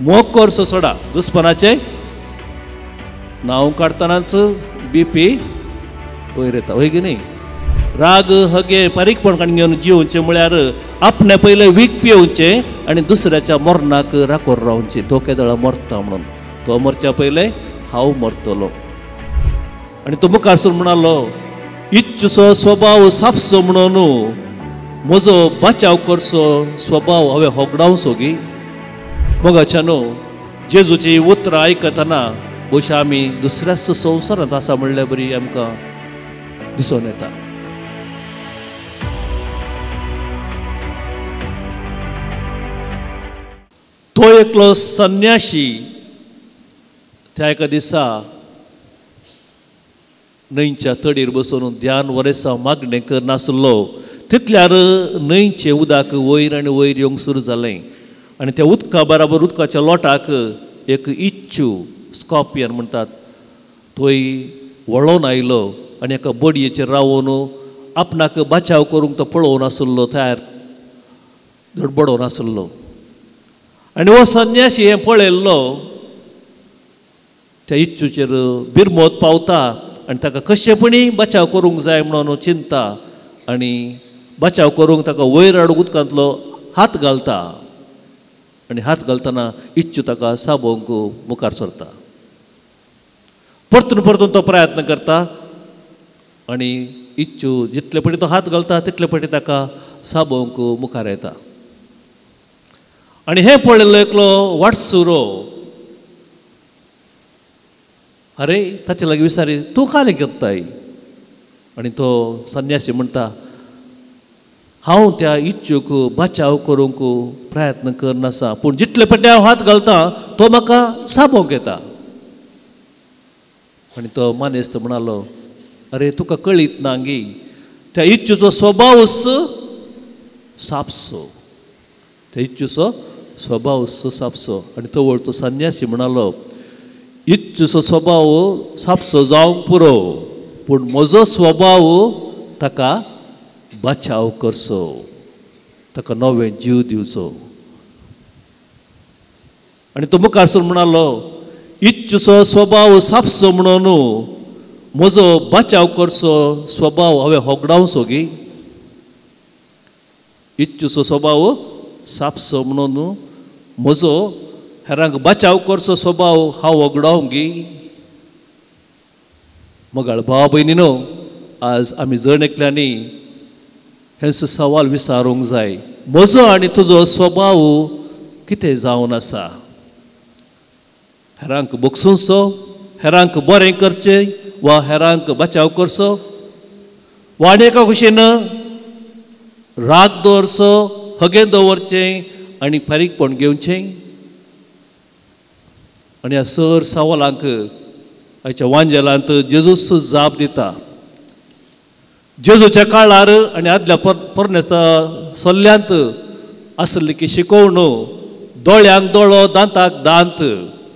मोग करचो सोडा. दुस्मानाचे नाव काढतानाच BP वयर येता, वय की नाही. राग हगे पारीकपण घेवन जिवचे म्हळ्यार आपणे पयले वीक पिवचे आनी दुसऱ्याच्या मरणाक राखोर रावचे. तो केदळा मरता म्हणून, तो मरच्या पयले हांव मरतलो. आनी तो मुखार सरून म्हणालो, इच्छुचो स्वभाव सापसो म्हणून म्हजो बचाव करचो स्वभाव हांवें होगडावचो गी. मोगाच्यानो जेजूची उतरां आयकतना बशा आमी दुसऱ्याच संवसारांत आसा म्हणल्यार बरी आमकां दिसून येता. तो एकलो संन्याशी त्या एका दिसा न्हंयच्या तडीर बसून ध्यान वरेसा मागणें करनासलो. तितल्यार न्हंयचें उदक वयर आनी वयर येवंक सुरू जालें आनी त्या उदका बराबर उदकाच्या लोटाक एक इच्चू, स्कॉर्पियन म्हणटात, थंय वळोवन आयलो आनी एका बडयेचेर रावून आपणाक बचाव करूंक तो पळोवन आसलो, तयार धडबडोवन आसलो. आनी हो संन्याशी हें पळयल्लो त्या इच्चूचेर बिरमोत पावता आनी ताका कशेपणी बचाव करूंक जाय म्हणून चिंता आनी बचाव करूंक ताका वयर हाडूंक उदकांतलो हात घालता आनी हात घालतना इच्चू ताका साबोवंक मुखार सरता. परतून परतून तो प्रयत्न करता आनी इच्चू जितले पटी तो हात घालता तितले पटी ताका साबोवंक मुखार येता. आनी हें पळयल्लो एकलो वाटसुरो अरे ताचे लागीं विचारी, तूं कालें करताय? आनी तो संन्यासी म्हणटा, हांव त्या इच्छूक बचाव करूंक प्रयत्न करनासा, पूण जितले पटी हांव हात घालता तो म्हाका साबोवंक येता. आनी तो मानेस्त म्हणालो, अरे तुका कळीत ना गी, त्या इच्छूचो स्वभावच सापसो, त्या इच्छूचो स्वभावच सापसो. आनी तो वळ तो संन्यासी म्हणालो, इच्छूचो स्वभाव सापसो जावंक पुरो, पूण म्हजो स्वभाव ताका बचाव करचो, ताका नवे जीव दिवचो. आनी तो मुखार सरून म्हणालो, इच्छूचो स्वभाव सापसो म्हणून म्हजो बचाव करचो स्वभाव हांवें होगडावचो गी. इच्छूचो स्वभाव सापसो म्हणून म्हजो हेरांक बचाव करचो स्वभाव हांव वगडावंक गी. मगाळ भाव भयणीनो, आज आमी जण एकल्यांनी हेंचो सवाल विचारूंक जाय, म्हजो आनी तुजो स्वभाव कितें जावन आसा? हेरांक बोगसूंचो, हेरांक बरें करचें वा हेरांक बचाव करचो, वा आनी एका कुशीन राग दवरचो, हगें दवरचें आनी फारीकपण घेवचें? आनी ह्या सर सवालांक आयच्या वांजेलांत जेजूच जाप दिता. जेजूच्या काळार आनी आदल्या परनेस्ता सल्ल्यांत आसली की शिकोवण, दोळ्यांक दोळो दांताक दांत,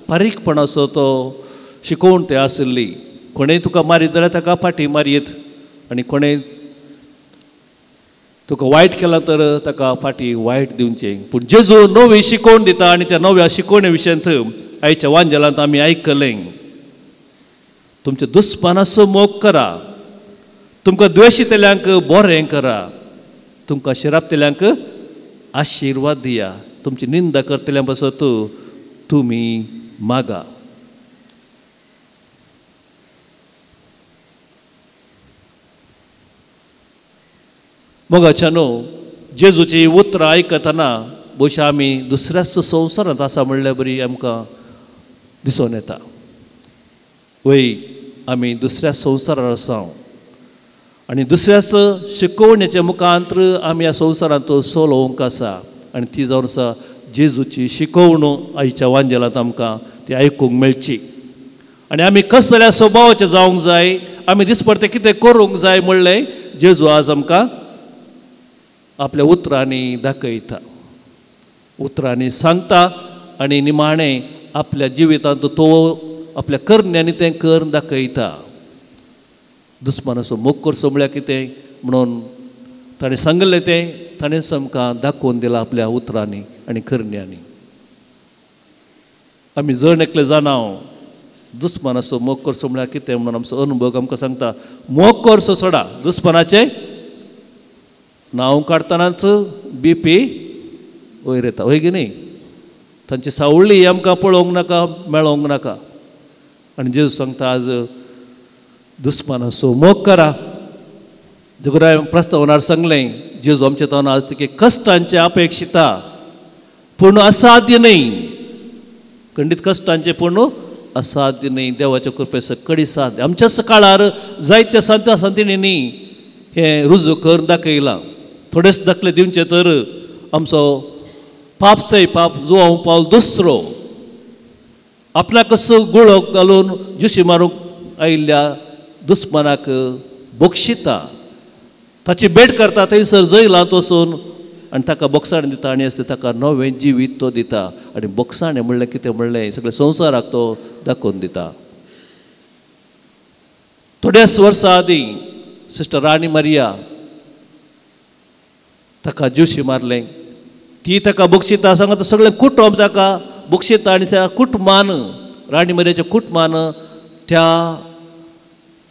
फारीकपणाचो तो शिकोवण ते आसली. कोणेंय तुका मारीत जाल्यार ताका फाटी मारयत, आनी कोणेंय तुका वायट केलां तर ताका फाटी वायट दिवचें. पूण जेजू नवी शिकोवण दिता आनी त्या नव्या शिकोवणे विशयांत आयच्या वांजेलांत आमी आयकलें, तुमच्या दुस्मानाचो मोग करा, तुमकां द्वेशितल्यांक बरें करा, तुमकां शिरापतल्यांक आशिर्वाद दिया, तुमची निंदा करतल्यां पासत तुमी मागा. मोगाच्यानो जेजूची उतरां आयकतना बशा आमी दुसऱ्याच संवसारांत आसा म्हणल्यार बरी आमकां दिसून येता. वय आमी दुसऱ्या संवसारांत आसा आनी दुसऱ्याच शिकोवणेच्या मुखांत्र आमी ह्या संवसारांत चलोवंक आसा, आनी ती जावन आसा जेजूची शिकोवण. आयच्या वांजेलांत आमकां ती आयकूंक मेळची आनी आमी कसल्या स्वभावाचे जावंक जाय, आमी दिसपरते कितें करूंक जाय म्हणलें जेजू आज आमकां आपल्या उतरांनी दाखयता, उतरांनी सांगता आनी निमाणें आपल्या जिवितांत तो आपल्या करण्यांनी तें करून दाखयता. दुस्मानाचो मोग करचो म्हळ्यार कितें म्हणून ताणें सांगलें तें ताणेंच आमकां दाखोवन दिलां आपल्या उतरांनी आनी करण्यांनी. आमी जण एकले जाणाव दुस्मानाचो मोग करचो म्हळ्यार कितें म्हणून आमचो अनुभव आमकां सांगता. मोग करचो सोडा, दुस्मानाचें नांव काडटनाच BP वयर येता, वय की न्ही. तांची सावळी आमकां पळोवंक नाका, मेळोवंक नाका. आनी जेजू सांगता आज दुस्मानाचो मोग करा. देखून हांवें प्रस्तावनार सांगलें जेजू आमचे तोंडां आज तिके कश्टांचे अपेक्षिता पूण असाध्य न्ही. खंडीत कश्टांचे पूण असाध्य न्ही. देवाच्या कृपे सकडी साध्य. आमच्याच काळार जायत्या संत संतिणींनी हें रुजू करून दाखयलां. थोडेच दाखले दिवचे तर आमचो पाप सै पाप जो पावल दुसरो आपणाक गुळो घालून जुशी मारूंक आयिल्ल्या दुस्मानाक बक्षिता, ताची भेट करता, थंयसर जैलांत वचून आनी ताका बोगसाण दिता आनी ताका नवें जिवीत तो दिता. आनी बोगसाणें म्हणलें कितें म्हणलें सगळे संवसाराक तो दाखोवन दिता. थोड्याच वर्सां आदीं सिस्टर राणी मारिया ताका जुशी मारलें. ती ताका बक्षिता सांगता सगळें कुटुंब ताका बक्षिता आनी त्या कुटुंबान राणी मारियाच्या कुटुंबान त्या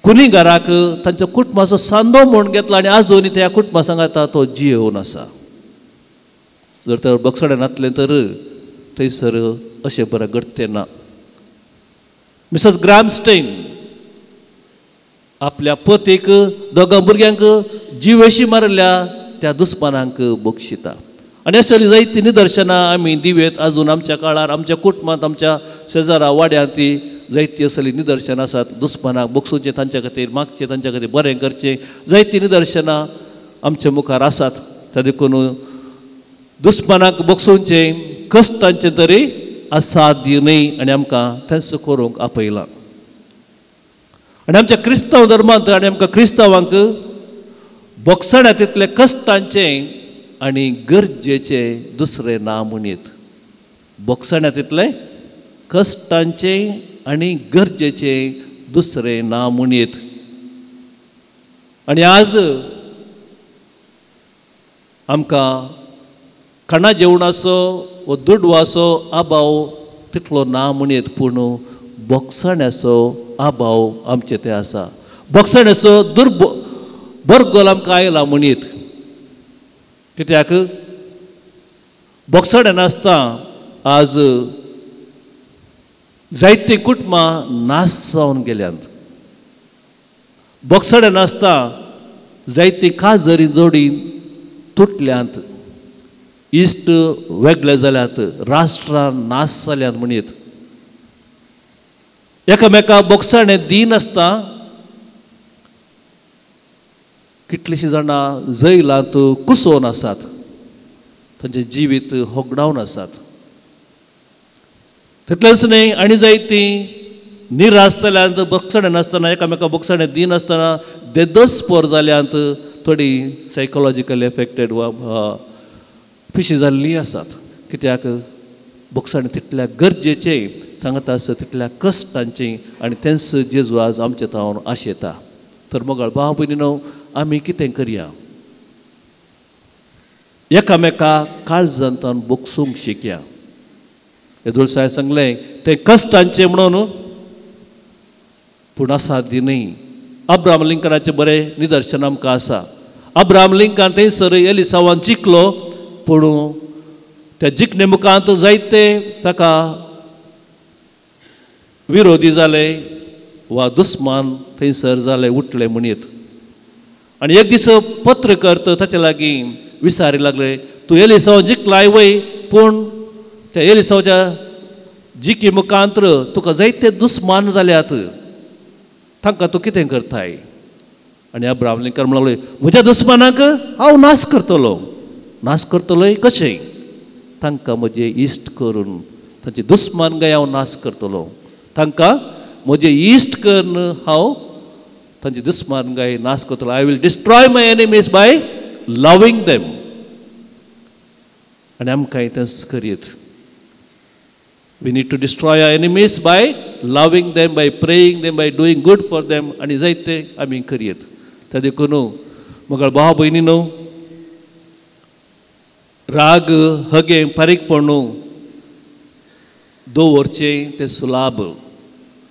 कुणीगाराक तांच्या कुटुंबाचो सांदो म्हूण घेतला आनी आजूनय त्या कुटुंबा सांगाता तो जियेवन आसा. जर तर बक्षाडें नातलें तर थंयसर अशें बरें घडटें ना. मिसेस ग्रामस्टेन आपल्या पतीक दोगां भुरग्यांक जिवेशी मारल्या त्या दुस्मानांक बक्षिता. आनी अशी जायतीं निदर्शनां आमी दिवेत आजून आमच्या काळार आमच्या कुटुंबांत आमच्या शेजारा वाड्यांत ती जायतीं असली निदर्शनां आसात. दुस्मानाक बक्षुचें तांच्या खातीर, मागचें तांच्या खातीर, बरें करचें, जायतीं निदर्शनां आमच्या मुखार आसात. त्या देखून दुस्मानाक बक्षुचें कश्टांचें तरी असाध्य न्ही आनी आमकां तेंच करूंक आपयलां. आनी आमच्या क्रिस्तांव धर्मांत आनी आमकां क्रिस्तांवांक बोगसण्या तितले कश्टांचें आनी गरजेचें दुसरें ना म्हणीत. बोगसण्या तितलें कश्टांचें आनी गरजेचें दुसरें ना म्हणीत. आनी आज आमकां खाणा जेवणाचो वा दुडवाचो अभाव तितलो ना म्हणीत पूण बोगसण्याचो अभाव आमचे ते आसा. बोगसण्याचो बरगोल आमकां आयला म्हणीत. कित्याक बोगसणे नासता आज जायतीं कुटुंबां नाश जावन गेल्यांत. बोगसणे नासता जायतीं काजरी जोडी तुटल्यांत, इश्ट वेगळे जाल्यात, राष्ट्रां नाश जाल्यांत म्हणीत. एकामेकाक बोगसणे दिनासता कितलींशीं जाणां जैलांत कुसोवन आसात, तांचें जिवीत होगडावन आसात. तितलेंच न्ही आनी जायतीं निराश जाल्यांत बोगसणे नासतना एकामेकाक बोगसणे दिनासतना देदस्पोर जाल्यांत, थोडीं सायकोलॉजिकली एफेक्टेड वा पिशी जाल्लीं आसात. कित्याक बोगसणे तितल्या गरजेचें सांगता आसता तितल्या कश्टांचें आनी तेंच जेजू आज आमचे तावन आशेता. तर मोगाळ भाव भयणीनो, आमी कितें करया? एकामेकाक काळजांतान बोगसूंक शिकया. येदोळसाय सांगलें तें कश्टांचें म्हणून पूण असाध्य न्ही. अब्राहम लिंकनाचें बरें निदर्शन आमकां आसा. अब्राहम लिंकन थंयसर एलिसावान जिखलो पूण त्या जिखणे मुखांत जायते ताका विरोधी जाले वा दुस्मान थंयसर जाले उठले म्हणीत. आनी एक दीस पत्रकर्त ताचे लागीं विचारी लागले, तूं एलिसाव जिखलाय वय पूण त्या एलिसावाच्या जिकी मुखांतर तुका जायते दुस्मान जाल्यात, तांकां तूं कितें करताय? आनी अब्राहम लिंकन म्हणलें, म्हज्या दुस्मानाक हांव नाश करतलो. नाश करतलोय कशें? तांकां म्हजे इश्ट करून तांचे दुस्मान गाय हांव नाश करतलो. तांकां म्हजे इश्ट करून हांव तांचे दुस्मान गाय नाश करतलो. I will destroy my enemies by loving them. आनी आमकां तेंच करीत. We need to destroy our enemies by loving them, by praying them, by doing good for them. आनी जायते आमी करीत. त्या देखून म्हगेल भाव भयणीनो, राग, हगे, फारीकपणू दवरचें तें सुलाभ.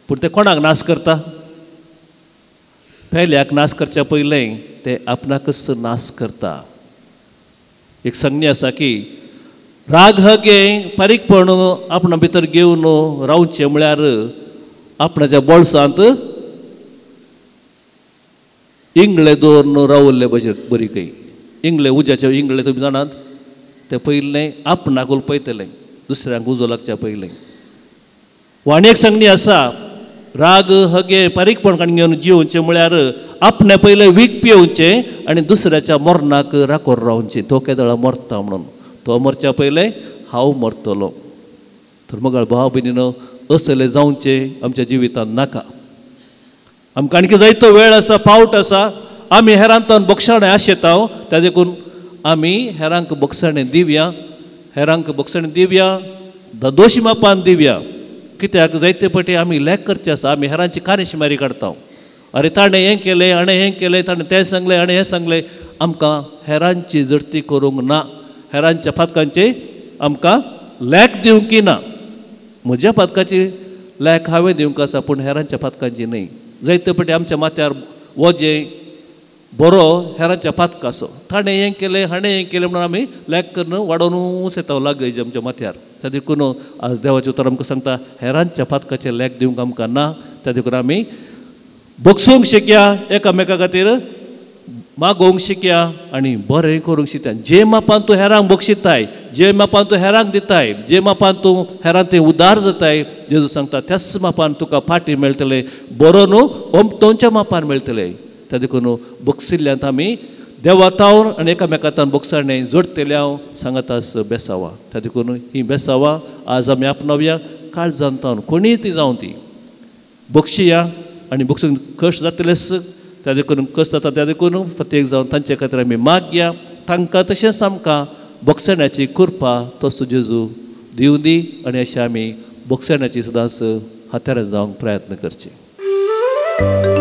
पूण तें कोणाक नाश करता? पेल्याक नाश करच्या पयलें तें आपणाकच नाश करता. एक संज्ञा आसा की राग हगे पारीकपण आपणा भितर घेवन रावचें म्हळ्यार आपणाच्या बोळसांत इंगळे दवरून रावल्ले भशेन बरी कई. इंगळे उज्याचे इंगळे तुमी जाणात, ते पयलें आपणाक उलपयतलें, दुसऱ्यांक उजो लागच्या पयलें. आनी एक संज्ञा आसा, राग हगे पारीकपण घेवन जिवचें म्हळ्यार आपणे पयलें वीख पिवचें आनी दुसऱ्याच्या मरणाक राखोर रावचें. तो केदळा मरता म्हणून, तो मरच्या पयलें हांव मरतलो. तर मग भाव भयणीनो, असलें जावचें आमच्या जिवितांत नाका. आमकां आणखी जायतो वेळ आसा, पावट आसा. आमी हेरांतन बक्षाणें आशेता, त्या देखून आमी हेरांक बक्षाणें दिवया. हेरांक बक्षाणें दिवया, दोशी मापान दिवया. कित्याक जायते फावटी आमी लेख करचे आसा. आमी हेरांची कानेशिमारी काडटा. अरे ताणें हें केलें, हाणें हें केलें, ताणें तें सांगलें, हाणें हें सांगलें. आमकां हेरांची जडती करूंक ना. हेरांच्या पातकांचे आमकां लेख दिवंकी ना. म्हज्या पातकाची लेख हांवें दिवंक आसा, पूण हेरांच्या पातकांची न्हय. जायते फावटी आमच्या माथ्यार वजें बरो हेरांच्या पातका आसो. ताणें हें केलें, हाणें हें केलें म्हणून आमी लेख करून वाडोवनूच येता लागय आमच्या माथ्यार. त्या देखून आज देवाचें उतर आमकां सांगता, हेरांच्या पातकाचे लेख दिवंक आमकां ना. त्या देखून आमी बक्षूंक शिकया, एकामेका खातीर मागोवंक शिकया आनी बरें करूंक शिकया. जे मापान तूं हेरांक बक्षिताय, जे मापान तूं हेरांक दिताय, जे मापान तूं हेरांक तें उदार जाताय, जेजू सांगता त्याच मापान तुका फाटी मेळटलें. बरो न्हू, ओमतोंच्या मापान मेळटलें. त्या देखून बक्षिल्ल्यांत आमी देवातावन आनी एकामेकांतान बक्षाणें जोडटल्या सांगातास बेसावा. त्या देखून ही बेसावा आज आमी आपणावया. काळजांत तावन कोणीय ती जावं ती बक्षिया आनी बक्षूंक कश्ट जातलेच. त्या देखून कश्ट जाता त्या देखून प्रत्येक जावन तांचे खातीर आमी मागया. तांकां तशेंच आमकां बक्षण्याची कृपा तसो जेजू दिवं दी आनी अशें आमी बक्षण्याची सदांच हात्यार जावंक प्रयत्न करचे.